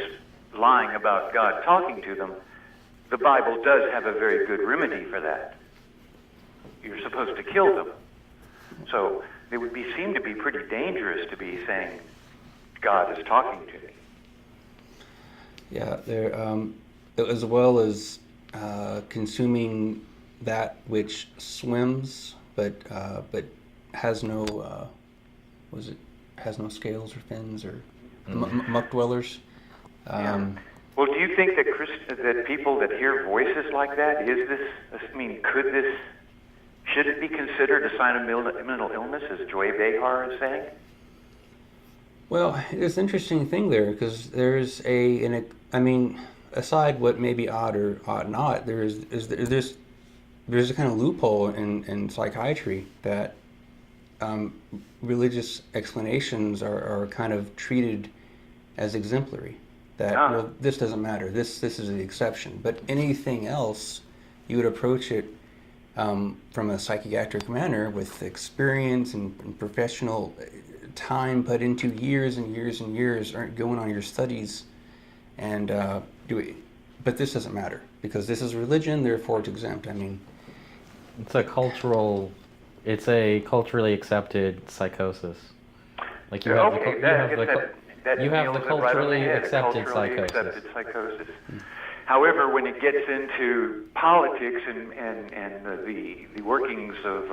lying about God talking to them, the Bible does have a very good remedy for that. You're supposed to kill them. So it would seem to be pretty dangerous to be saying, God is talking to me. Yeah, there, as well as consuming that which swims, but has no, has no scales or fins, or muck dwellers. Yeah. Well, do you think that that people that hear voices like that, should it be considered a sign of mental illness, as Joy Behar is saying? Well, it's an interesting thing there, because there's aside what may be odd or odd not, there's a kind of loophole in psychiatry that religious explanations are kind of treated as exemplary. That well, this doesn't matter. This is the exception. But anything else, you would approach it from a psychiatric manner with experience and professional time put into years and years and years going on your studies, and but this doesn't matter because this is religion, therefore it's exempt. I mean, it's a culturally accepted psychosis. Like you have the culturally accepted psychosis. However, when it gets into politics and the workings of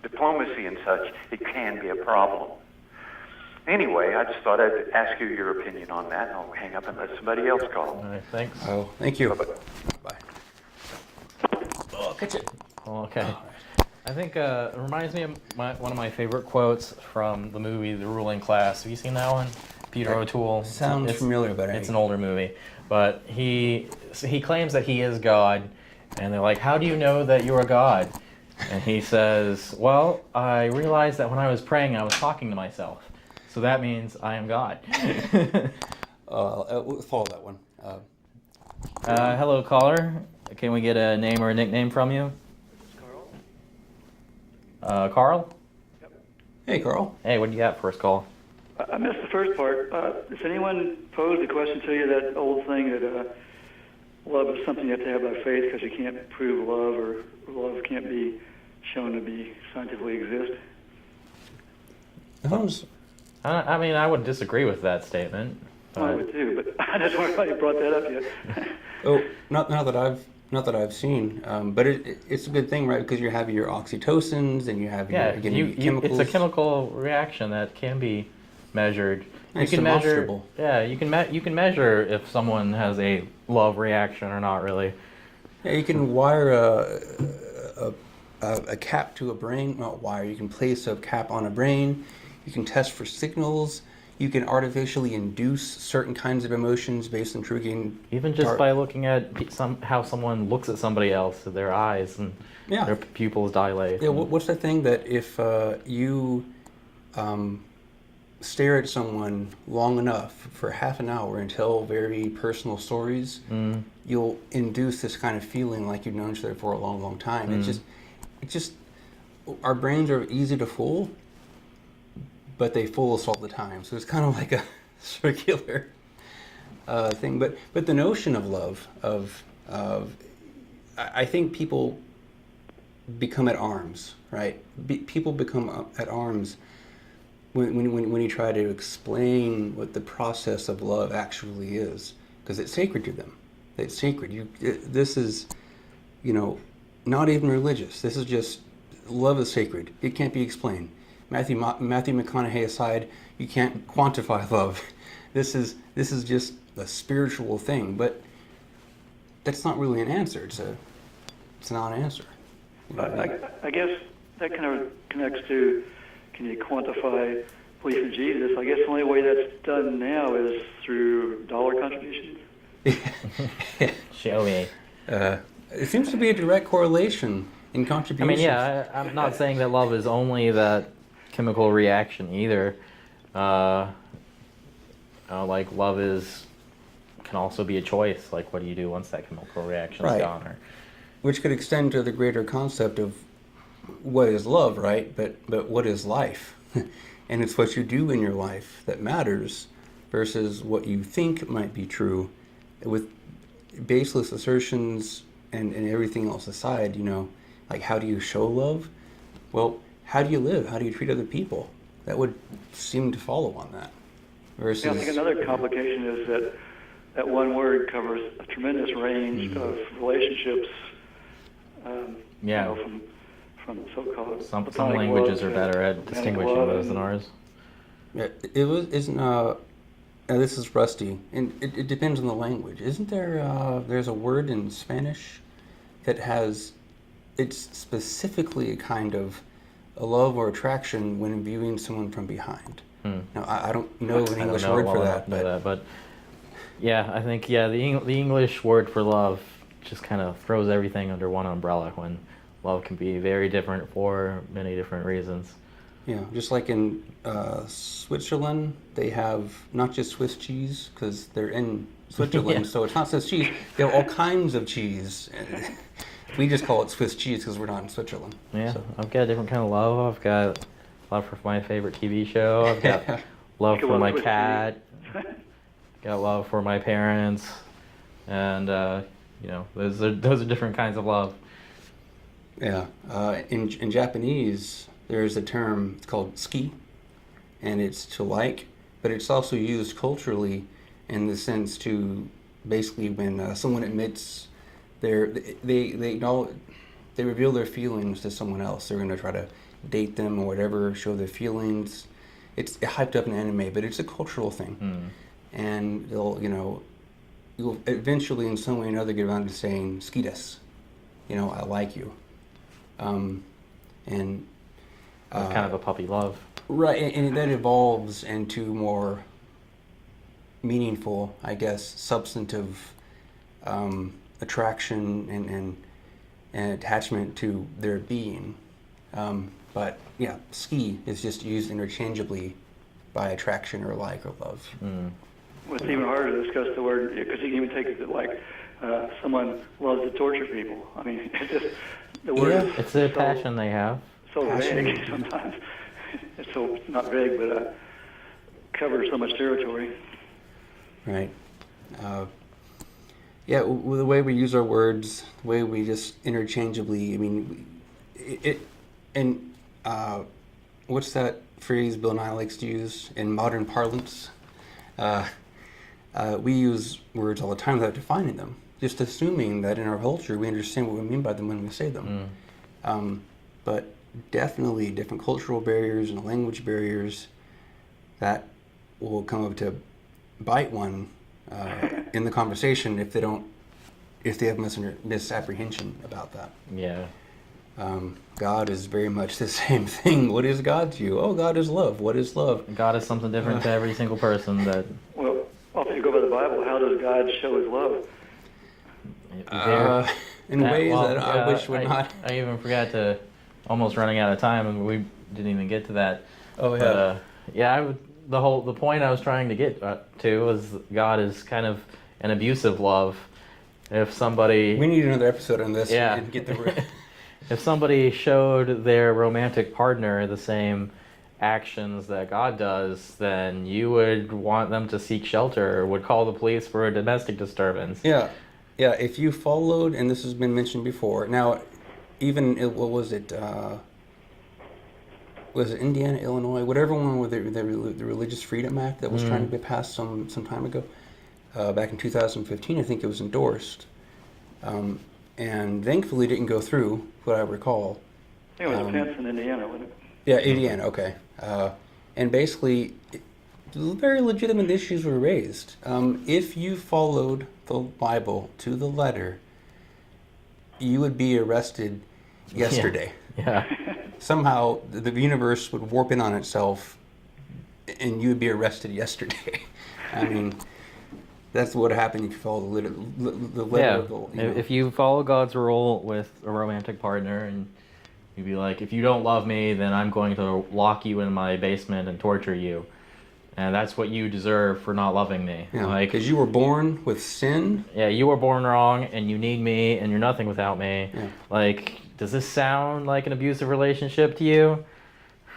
diplomacy and such, it can be a problem. Anyway, I just thought I'd ask you your opinion on that, and I'll hang up and let somebody else call. All right, thanks. Oh, thank you. Bye-bye. Bye. Oh, catch it. Okay. I think it reminds me of one of my favorite quotes from the movie The Ruling Class. Have you seen that one? Peter O'Toole. Sounds familiar, but it's an older movie. But he claims that he is God, and they're like, "How do you know that you're a God?" And he says, "Well, I realized that when I was praying, I was talking to myself. So that means I am God." We'll follow that one. Hello, caller. Can we get a name or a nickname from you? Carl? Yep. Hey, Carl. Hey, what do you got first call? I missed the first part. Does anyone pose the question to you, that old thing that love is something you have to have by faith because you can't prove love, or love can't be shown to be scientifically exist? I mean, I would disagree with that statement. I would too, but I just wonder why you brought that up yet. Oh, not that I've seen, but it's a good thing, right? Because you have your oxytocins and you have your chemicals. It's a chemical reaction that can be measured. It's you can measure. demonstrable. Yeah, you can measure if someone has a love reaction or not. Really. Yeah, you can wire a cap to a brain. Not wire. You can place a cap on a brain. You can test for signals. You can artificially induce certain kinds of emotions based on triggering. Even just by looking at how someone looks at somebody else, their eyes and their pupils dilate. Yeah. What's the thing that if you stare at someone long enough for half an hour and tell very personal stories, you'll induce this kind of feeling like you've known each other for a long, long time. It's just our brains are easy to fool, but they fool us all the time. So it's kind of like a circular thing. But the notion of love, I think people become at arms, right? People become at arms when you try to explain what the process of love actually is, because it's sacred to them. It's sacred. This is, not even religious. This is just, love is sacred. It can't be explained. Matthew McConaughey aside, you can't quantify love. This is just a spiritual thing, but that's not really an answer. It's a non-answer. I guess that kind of connects to can you quantify belief in Jesus? I guess the only way that's done now is through dollar contributions. Show me. It seems to be a direct correlation in I contributions. mean, yeah, I'm not saying that love is only that chemical reaction either. Like love can also be a choice. Like, what do you do once that chemical reaction is Right. gone? Or, Which could extend to the greater concept of what is love, right? But what is life? And it's what you do in your life that matters versus what you think might be true. With baseless assertions and everything else aside, like how do you show love? Well, how do you live? How do you treat other people? That would seem to follow on that. Versus, Yeah, I think another complication is that one word covers a tremendous range of relationships. Yeah. From so-called some platonic languages love are to better at romantic distinguishing love those than and- ours. this is rusty, and it depends on the language. Isn't there, there's a word in Spanish that it's specifically a kind of a love or attraction when viewing someone from behind. Now, I don't know an English word for that, but yeah, I think the English word for love just kind of throws everything under one umbrella when love can be very different for many different reasons. yeah, just like in Switzerland, they have not just Swiss cheese because they're in Switzerland, Yeah. so it's not Swiss cheese. They have all kinds of cheese. We just call it Swiss cheese because we're not in Switzerland. Yeah, So. I've got a different kind of love. I've got love for my favorite TV show. I've got love for my cat. Got love for my parents, and those are different kinds of love. Yeah, in Japanese, there's a term, it's called ski, and it's to like, but it's also used culturally in the sense to basically when someone admits they reveal their feelings to someone else. They're going to try to date them or whatever, show their feelings. It's hyped up in anime, but it's a cultural thing. And you'll eventually in some way or another get around to saying ski desu, I like you. It's kind of a puppy love. Right, and that evolves into more meaningful, I guess, substantive attraction and attachment to their being. But yeah, ski is just used interchangeably by attraction or like or love. Well, it's even harder to discuss the word because you can even take it like someone loves to torture people. I mean, it's just the word. Yeah. Is It's a passion they have. so Passion. vague sometimes. It's so not vague, but covers so much territory. Right. Yeah, the way we use our words, the way we just interchangeably, I mean, what's that phrase Bill Nye likes to use in modern parlance? We use words all the time without defining them, just assuming that in our culture we understand what we mean by them when we say them. But definitely different cultural barriers and language barriers that will come up to bite one in the conversation if they have misapprehension about that. Yeah. God is very much the same thing. What is God to you? Oh, God is love. What is love? God is something different to every single person. That Well, if you go by the Bible, how does God show His love? In ways that I wish were not. I even forgot to, almost running out of time, and we didn't even get to that. Oh yeah. But, the point I was trying to get to was God is kind of an abusive love. If somebody We need another episode on this. Yeah. And get the. if somebody showed their romantic partner the same actions that God does, then you would want them to seek shelter or would call the police for a domestic disturbance. Yeah. If you followed, and this has been mentioned before. Now, even what was it? Was it Indiana, Illinois, whatever one with the Religious Freedom Act that was trying to be passed some time ago, back in 2015, I think it was endorsed, and thankfully didn't go through, what I recall. I think it was Pence in Indiana, wasn't it? Yeah, Indiana, okay. And basically, very legitimate issues were raised. If you followed the Bible to the letter, you would be arrested yesterday. Yeah. Somehow the universe would warp in on itself and you would be arrested yesterday. I mean, that's what happened if you follow the letter of the, you know. If you follow God's rule with a romantic partner, and you'd be like, if you don't love me, then I'm going to lock you in my basement and torture you. And that's what you deserve for not loving me. Yeah, like, because you were born with sin. Yeah, you were born wrong, and you need me, and you're nothing without me. Yeah. Like, does this sound like an abusive relationship to you?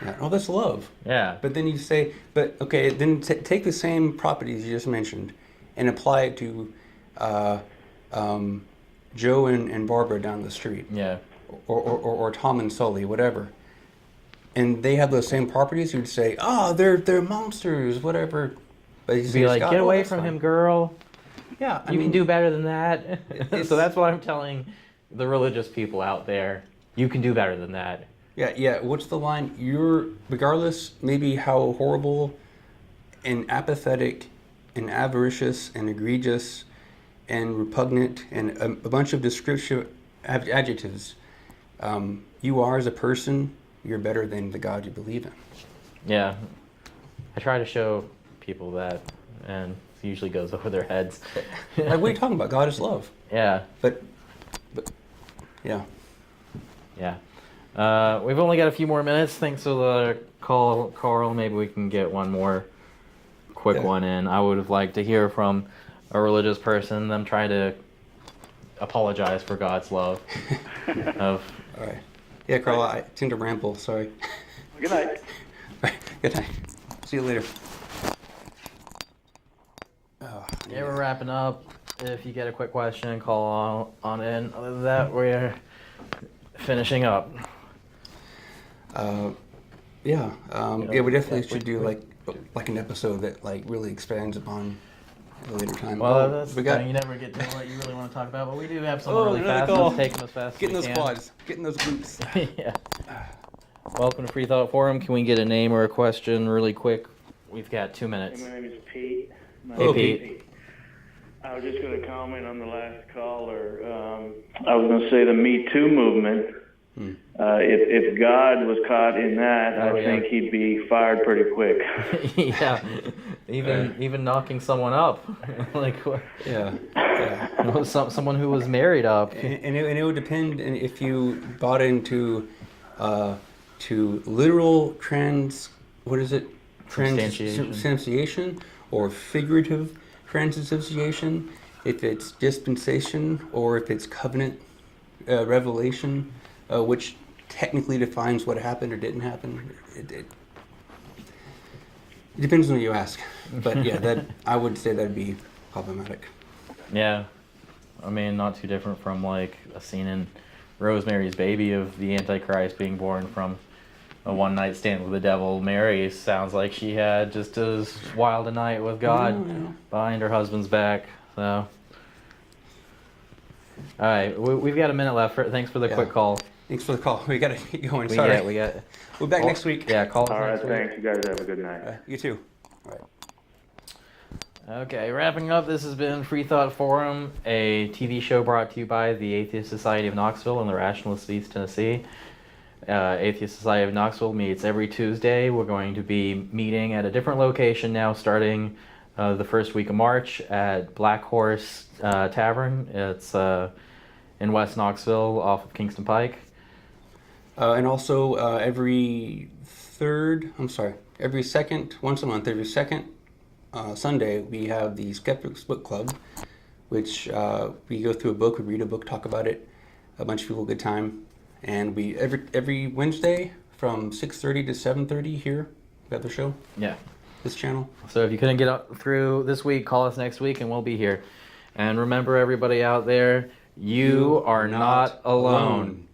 Yeah. Oh, that's love. Yeah. But then you say, but okay, then take the same properties you just mentioned and apply it to Joe and Barbara down the street. Yeah. Or Tom and Sully, whatever. And they have those same properties, you'd say, oh, they're monsters, whatever. But you Be like, get away from him, girl. Yeah, You can do better than that. So that's what I'm telling the religious people out there. You can do better than that. Yeah. What's the line? You're, regardless, maybe how horrible and apathetic and avaricious and egregious and repugnant and a bunch of descriptive adjectives you are as a person, you're better than the God you believe in. Yeah. I try to show people that, and it usually goes over their heads. Like, what are you talking about? God is love. Yeah. But yeah. Yeah. We've only got a few more minutes. Thanks for the call, Carl. Maybe we can get one more quick one in. I would have liked to hear from a religious person, them try to apologize for God's love. All right. Yeah, Carl, I tend to ramble. Sorry. Good night. All right. Good night. See you later. Yeah, we're wrapping up. If you get a quick question, call on in. Other than that, we're finishing up. Yeah, we definitely should do like an episode that like really expands upon a later time. Well, that's the thing. You never get to what you really want to talk about, but we do have someone really fast that's taking us fast. Getting those quads, getting those glutes. Yeah. Welcome to Freethought Forum. Can we get a name or a question really quick? We've got 2 minutes. My name is Pete. Hey, Pete. I was just going to comment on the last caller. I was going to say the Me Too movement. If God was caught in that, I think he'd be fired pretty quick. Yeah, even knocking someone up, like someone who was married up. And it would depend if you bought into to literal transubstantiation or figurative transubstantiation, if it's dispensation or if it's covenant revelation, which technically defines what happened or didn't happen. It depends on who you ask. But yeah, that I would say that'd be problematic. Yeah, I mean, not too different from like a scene in Rosemary's Baby of the Antichrist being born from a one-night stand with the devil. Mary sounds like she had just as wild a night with God behind her husband's back. So, all right, we've got a minute left. Thanks for the quick call. Thanks for the call. We gotta get going. Sorry. We're back next week. Yeah, call us. All right, next week. thanks. You guys have a good night. You too. All right. Okay, wrapping up, this has been Freethought Forum, a TV show brought to you by the Atheist Society of Knoxville and the Rationalists of East Tennessee. Atheist Society of Knoxville meets every Tuesday. We're going to be meeting at a different location now, starting the first week of March at Black Horse Tavern. It's in West Knoxville off of Kingston Pike. And also every second Sunday, we have the Skeptics Book Club, which we go through a book, we read a book, talk about it, a bunch of people, good time. And we every Wednesday from 6:30 to 7:30 here, we have the show. Yeah. This channel. So if you couldn't get through this week, call us next week and we'll be here. And remember, everybody out there, you are not alone.